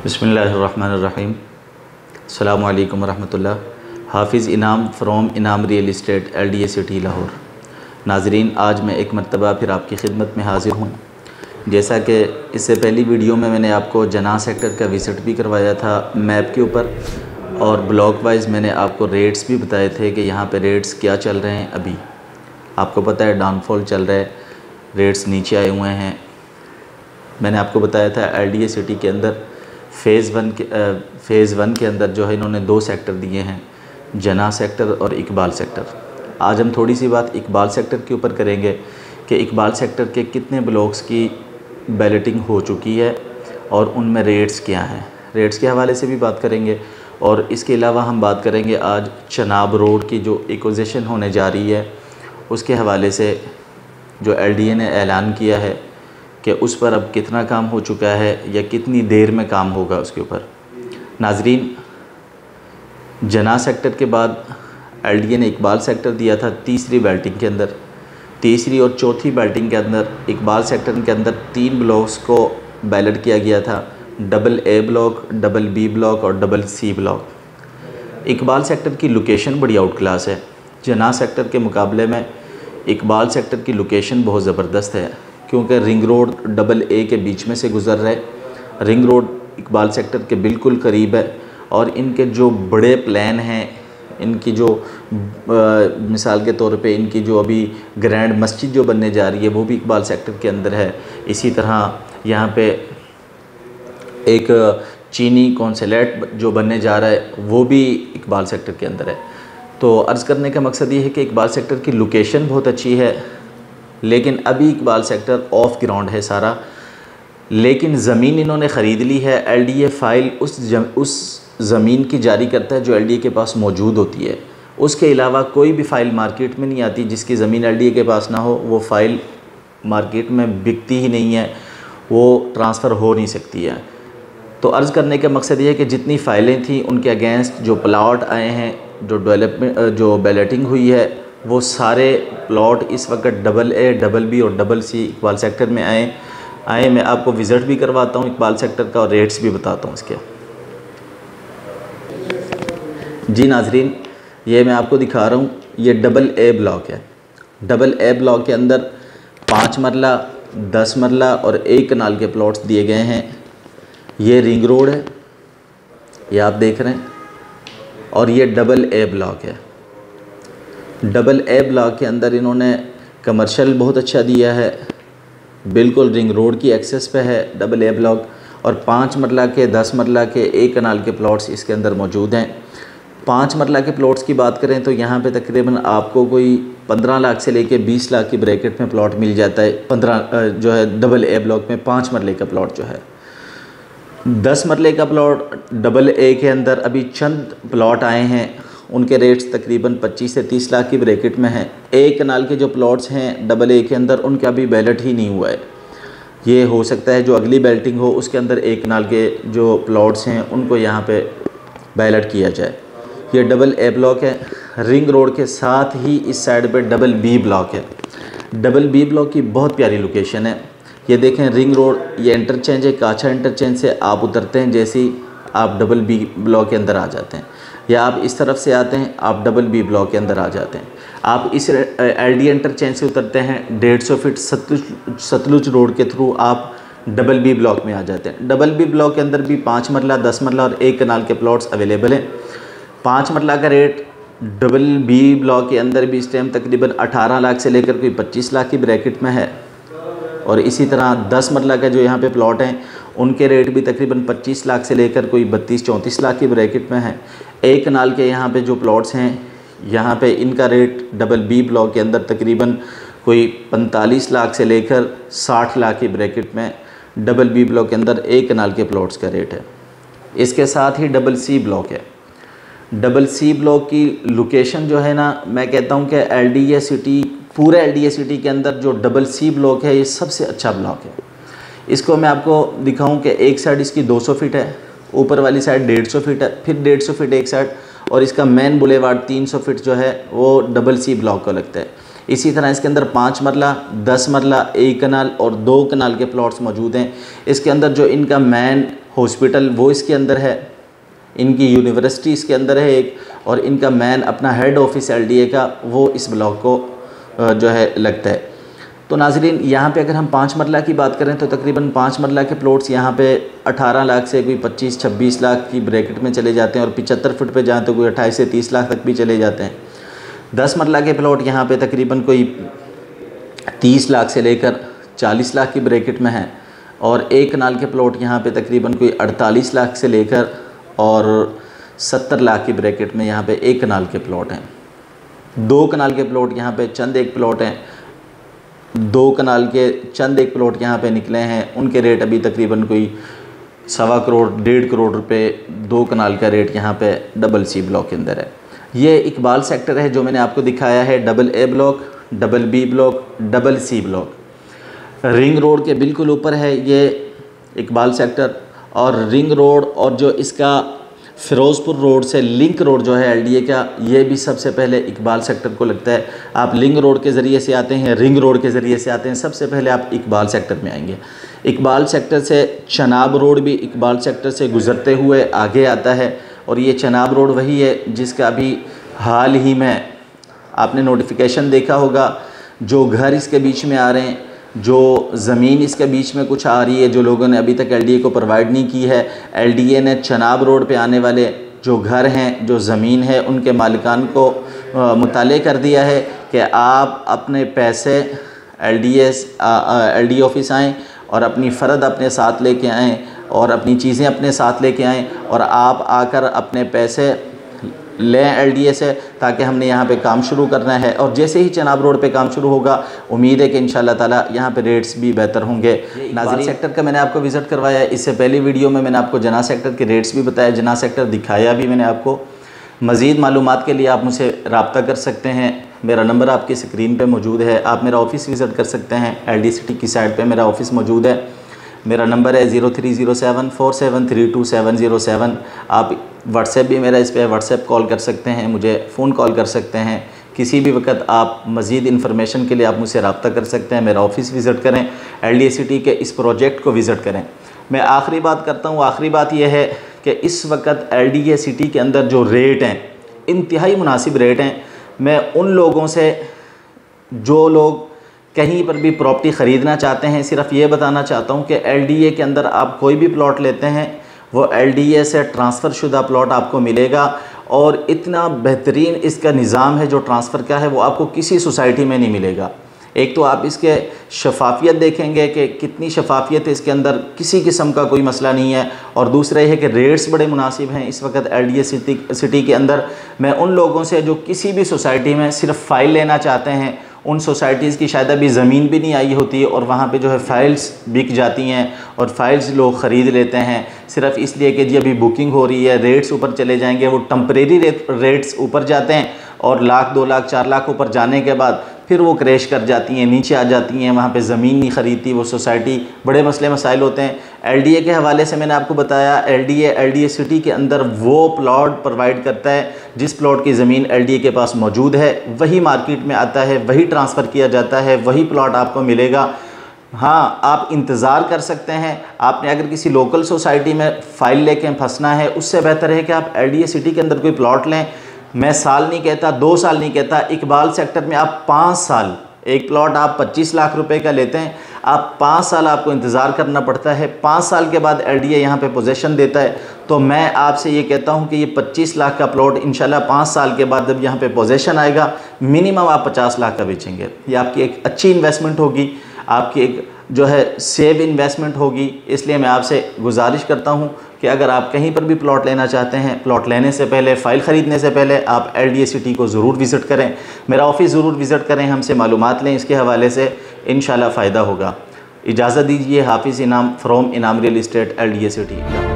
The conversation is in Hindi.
बिस्मिल्लाहिर्रहमानिर्रहीम। अस्सलामु अलैकुम वरहमतुल्लाह। हाफिज़ इनाम फ्रॉम इनाम real estate LDA city Lahore. नाजरीन, आज मैं एक मरतबा फिर आपकी खिदमत में हाज़िर हूँ। जैसा कि इससे पहली वीडियो में मैंने आपको जना सेक्टर का विज़िट भी करवाया था मैप के ऊपर, और ब्लॉक वाइज मैंने आपको रेट्स भी बताए थे कि यहाँ पे रेट्स क्या चल रहे हैं। अभी आपको पता है डाउनफॉल चल रहा है, रेट्स नीचे आए हुए हैं। मैंने आपको बताया था LDA सिटी के अंदर फ़ेज़ वन के अंदर जो है इन्होंने 2 सेक्टर दिए हैं, जना सेक्टर और इकबाल सेक्टर। आज हम थोड़ी सी बात इकबाल सेक्टर के ऊपर करेंगे कि इकबाल सेक्टर के कितने ब्लॉक्स की बैलेटिंग हो चुकी है और उनमें रेट्स क्या हैं। रेट्स के हवाले से भी बात करेंगे, और इसके अलावा हम बात करेंगे आज चनाब रोड की जो एक्विजिशन होने जा रही है उसके हवाले से, जो LDA ने ऐलान किया है कि उस पर अब कितना काम हो चुका है या कितनी देर में काम होगा उसके ऊपर। नाजरीन, जना सेक्टर के बाद LDA ने इकबाल सेक्टर दिया था तीसरी बैल्टिंग के अंदर। तीसरी और चौथी बैल्टिंग के अंदर इकबाल सेक्टर के अंदर 3 ब्लॉक्स को बैलेट किया गया था, AA ब्लॉक, BB ब्लॉक और CC ब्लॉक। इकबाल सेक्टर की लोकेशन बड़ी आउट क्लास है। जना सेक्टर के मुकाबले में इकबाल सेक्टर की लोकेशन बहुत ज़बरदस्त है, क्योंकि रिंग रोड AA के बीच में से गुज़र रहा है। रिंग रोड इकबाल सेक्टर के बिल्कुल करीब है, और इनके जो बड़े प्लान हैं, इनकी जो मिसाल के तौर पे इनकी जो अभी ग्रैंड मस्जिद जो बनने जा रही है वो भी इकबाल सेक्टर के अंदर है। इसी तरह यहाँ पे एक चीनी कौंसलेट जो बनने जा रहा है वो भी इकबाल सेक्टर के अंदर है। तो अर्ज़ करने का मकसद ये है कि इकबाल सेक्टर की लोकेशन बहुत अच्छी है, लेकिन अभी इकबाल सेक्टर ऑफ ग्राउंड है सारा। लेकिन ज़मीन इन्होंने ख़रीद ली है। LDA फ़ाइल उस ज़मीन की जारी करता है जो LDA के पास मौजूद होती है। उसके अलावा कोई भी फ़ाइल मार्केट में नहीं आती जिसकी ज़मीन LDA के पास ना हो। वो फ़ाइल मार्केट में बिकती ही नहीं है, वो ट्रांसफ़र हो नहीं सकती है। तो अर्ज़ करने का मकसद ये है कि जितनी फ़ाइलें थी उनके अगेंस्ट जो प्लाट आए हैं, जो बैलेटिंग हुई है, वो सारे प्लॉट इस वक्त AA, BB और CC इकबाल सेक्टर में आए। मैं आपको विज़िट भी करवाता हूँ इकबाल सेक्टर का और रेट्स भी बताता हूँ इसके। जी नाजरीन, ये मैं आपको दिखा रहा हूँ, ये AA ब्लॉक है। AA ब्लॉक के अंदर 5 मरला, 10 मरला और 1 कनाल के प्लॉट्स दिए गए हैं। ये रिंग रोड है, ये आप देख रहे हैं, और ये AA ब्लॉक है। AA ब्लॉक के अंदर इन्होंने कमर्शियल बहुत अच्छा दिया है, बिल्कुल रिंग रोड की एक्सेस पे है AA ब्लॉक, और 5 मरला के, 10 मरला के, 1 कनाल के प्लॉट्स इसके अंदर मौजूद हैं। 5 मरला के प्लॉट्स की बात करें तो यहाँ पे तकरीबन आपको कोई 15 लाख से लेके 20 लाख की ब्रैकेट में प्लॉट मिल जाता है। 15 जो है AA ब्लॉक में 5 मरले का प्लॉट जो है। 10 मरले का प्लॉट AA के अंदर अभी चंद प्लॉट आए हैं, उनके रेट्स तकरीबन 25 से 30 लाख की ब्रैकेट में हैं। 1 कनाल के जो प्लॉट्स हैं AA के अंदर उनका अभी बैलेट ही नहीं हुआ है। ये हो सकता है जो अगली बैल्टिंग हो उसके अंदर 1 कनाल के जो प्लॉट्स हैं उनको यहाँ पे बैलेट किया जाए। ये AA ब्लॉक है। रिंग रोड के साथ ही इस साइड पे BB ब्लॉक है। BB ब्लॉक की बहुत प्यारी लोकेशन है। ये देखें रिंग रोड, ये इंटरचेंज है, काछा इंटरचेंज से आप उतरते हैं, जैसे ही आप BB ब्लॉक के अंदर आ जाते हैं, या आप इस तरफ से आते हैं आप BB ब्लॉक के अंदर आ जाते हैं। आप इस LDA इंटरचेंज से उतरते हैं, 150 फीट सतलुज रोड के थ्रू आप BB ब्लॉक में आ जाते हैं। BB ब्लॉक के अंदर भी 5 मरला, 10 मरला और 1 कनाल के प्लॉट्स अवेलेबल हैं। 5 मरला का रेट BB ब्लॉक के अंदर भी इस टाइम तकरीबन 18 लाख से लेकर कोई 25 लाख की ब्रैकेट में है, और इसी तरह 10 मरला का जो यहाँ पे प्लॉट हैं उनके रेट भी तकरीबन 25 लाख से लेकर कोई 32-34 लाख की ब्रैकेट में है। 1 कनाल के यहाँ पे जो प्लॉट्स हैं, यहाँ पे इनका रेट BB ब्लॉक के अंदर तकरीबन कोई 45 लाख से लेकर 60 लाख की ब्रैकेट में BB ब्लॉक के अंदर 1 कनाल के प्लॉट्स का रेट है। इसके साथ ही CC ब्लॉक है। CC ब्लॉक की लोकेशन जो है ना, मैं कहता हूँ कि LDA सिटी, पूरे LDA सिटी के अंदर जो CC ब्लॉक है ये सबसे अच्छा ब्लॉक है। इसको मैं आपको दिखाऊं कि एक साइड इसकी 200 फीट है, ऊपर वाली साइड 150 फीट है, फिर 150 फीट एक साइड, और इसका मेन बुलेवार्ड 300 फीट जो है वो CC ब्लॉक को लगता है। इसी तरह इसके अंदर 5 मरला, 10 मरला, 1 कनाल और 2 कनाल के प्लॉट्स मौजूद हैं। इसके अंदर जो इनका मेन हॉस्पिटल वो इसके अंदर है, इनकी यूनिवर्सिटी इसके अंदर है एक, और इनका मेन अपना हेड ऑफिस LDA का वो इस ब्लॉक को जो है लगता है। तो नाज़रीन, यहाँ पे अगर हम 5 मरला की बात करें तो तकरीबन 5 मरला के प्लॉट्स यहाँ पे 18 लाख से कोई 25-26 लाख की ब्रैकेट में चले जाते हैं, और 75 फुट पे जाएँ तो कोई 28 से 30 लाख तक भी चले जाते हैं। 10 मरला के प्लॉट यहाँ पे तकरीबन कोई 30 लाख से लेकर 40 लाख की ब्रैकेट में है, और 1 कनाल के प्लॉट यहाँ पे तकरीबन कोई 48 लाख से लेकर और 70 लाख की ब्रैकेट में यहाँ पे 1 कनाल के प्लॉट हैं। 2 कनाल के प्लॉट यहाँ पे चंद एक प्लॉट हैं, 2 कनाल के चंद एक प्लॉट यहाँ पे निकले हैं, उनके रेट अभी तकरीबन कोई 1.25 करोड़ 1.5 करोड़ रुपए 2 कनाल का रेट यहाँ पे CC ब्लॉक के अंदर है। ये इकबाल सेक्टर है जो मैंने आपको दिखाया है, AA block, BB block, CC block. Ring road के बिल्कुल ऊपर है ये इकबाल सेक्टर, और रिंग रोड और जो इसका फ़िरोज़पुर रोड से लिंक रोड जो है LDA का, ये भी सबसे पहले इकबाल सेक्टर को लगता है। आप लिंक रोड के ज़रिए से आते हैं, रिंग रोड के ज़रिए से आते हैं, सबसे पहले आप इकबाल सेक्टर में आएंगे। इकबाल सेक्टर से चनाब रोड भी इकबाल सेक्टर से गुज़रते हुए आगे आता है, और ये चनाब रोड वही है जिसका अभी हाल ही में आपने नोटिफिकेशन देखा होगा। जो घर इसके बीच में आ रहे हैं, जो ज़मीन इसके बीच में कुछ आ रही है, जो लोगों ने अभी तक LDA को प्रोवाइड नहीं की है, LDA ने चनाब रोड पे आने वाले जो घर हैं, जो ज़मीन है, उनके मालिकान को मुताले कर दिया है कि आप अपने पैसे LDA ऑफिस आएँ और अपनी फ़र्द अपने साथ लेके आएँ और अपनी चीज़ें अपने साथ लेके आएँ, और आप आकर अपने पैसे लें LDA से, ताकि हमने यहाँ पे काम शुरू करना है। और जैसे ही चनाब रोड पे काम शुरू होगा, उम्मीद है कि इंशाल्लाह ताला यहाँ पे रेट्स भी बेहतर होंगे। नाज़रीन, सेक्टर का मैंने आपको विज़िट करवाया है। इससे पहली वीडियो में मैंने आपको जना सेक्टर के रेट्स भी बताया, जना सेक्टर दिखाया भी मैंने आपको। मज़ीद मालूमात के लिए आप मुझसे रब्ता कर सकते हैं, मेरा नंबर आपकी स्क्रीन पर मौजूद है। आप मेरा ऑफ़िस विज़िट कर सकते हैं, LDA सिटी की साइड पर मेरा ऑफ़िस मौजूद है। मेरा नंबर है 030747327707। आप व्हाट्सएप भी मेरा इस पर व्हाट्सएप कॉल कर सकते हैं, मुझे फ़ोन कॉल कर सकते हैं। किसी भी वक्त आप मज़ीद इन्फॉर्मेशन के लिए आप मुझसे रब्ता कर सकते हैं। मेरा ऑफ़िस विज़िट करें, LDA सिटी के इस प्रोजेक्ट को विज़िट करें। मैं आखिरी बात करता हूँ, आखिरी बात यह है कि इस वक्त LDA सिटी के अंदर जो रेट हैं, इंतहाई मुनासिब रेट हैं। मैं उन लोगों से, जो लोग कहीं पर भी प्रॉपर्टी ख़रीदना चाहते हैं, सिर्फ ये बताना चाहता हूँ कि LDA के अंदर आप कोई भी प्लॉट लेते हैं, वो LDA से ट्रांसफ़र शुदा प्लॉट आपको मिलेगा, और इतना बेहतरीन इसका निज़ाम है जो ट्रांसफ़र का है, वो आपको किसी सोसाइटी में नहीं मिलेगा। एक तो आप इसके शफाफियत देखेंगे कि कितनी शफाफियत है इसके अंदर, किसी किस्म का कोई मसला नहीं है, और दूसरा ये है कि रेट्स बड़े मुनासिब हैं इस वक्त LDA सिटी के अंदर। मैं उन लोगों से जो किसी भी सोसाइटी में सिर्फ फ़ाइल लेना चाहते हैं, उन सोसाइटीज़ की शायद अभी ज़मीन भी नहीं आई होती है, और वहाँ पे जो है फ़ाइल्स बिक जाती हैं, और फ़ाइल्स लोग ख़रीद लेते हैं सिर्फ इसलिए कि जी अभी बुकिंग हो रही है, रेट्स ऊपर चले जाएंगे। वो टेम्परेरी रेट्स ऊपर जाते हैं, और लाख 2 लाख 4 लाख ऊपर जाने के बाद फिर वो क्रैश कर जाती हैं, नीचे आ जाती हैं, वहाँ पे ज़मीन नहीं ख़रीदती वो सोसाइटी। बड़े मसले मसाइल होते हैं। LDA के हवाले से मैंने आपको बताया, LDA सिटी के अंदर वो प्लॉट प्रोवाइड करता है जिस प्लॉट की ज़मीन LDA के पास मौजूद है, वही मार्केट में आता है, वही ट्रांसफ़र किया जाता है, वही प्लॉट आपको मिलेगा। हाँ, आप इंतज़ार कर सकते हैं। आपने अगर किसी लोकल सोसाइटी में फ़ाइल लेके फंसना है, उससे बेहतर है कि आप LDA सिटी के अंदर कोई प्लॉट लें। मैं साल नहीं कहता, 2 साल नहीं कहता, इकबाल सेक्टर में आप 5 साल, एक प्लॉट आप 25 लाख रुपए का लेते हैं, आप 5 साल आपको इंतज़ार करना पड़ता है। 5 साल के बाद LDA यहाँ पे पोजेशन देता है। तो मैं आपसे ये कहता हूँ कि ये 25 लाख का प्लॉट इंशाल्लाह 5 साल के बाद जब यहाँ पे पोजेशन आएगा, मिनिमम आप 50 लाख का बेचेंगे। ये आपकी एक अच्छी इन्वेस्टमेंट होगी, आपकी एक जो है सेव इन्वेस्टमेंट होगी। इसलिए मैं आपसे गुजारिश करता हूँ कि अगर आप कहीं पर भी प्लॉट लेना चाहते हैं, प्लॉट लेने से पहले, फ़ाइल ख़रीदने से पहले आप LDA सिटी को ज़रूर विज़िट करें, मेरा ऑफ़िस ज़रूर विज़िट करें, हमसे मालूमात लें, इसके हवाले से इंशाल्लाह फ़ायदा होगा। इजाज़त दीजिए। हाफिज़ इनाम फ्रॉम इनाम रियल इस्टेट LDA सिटी।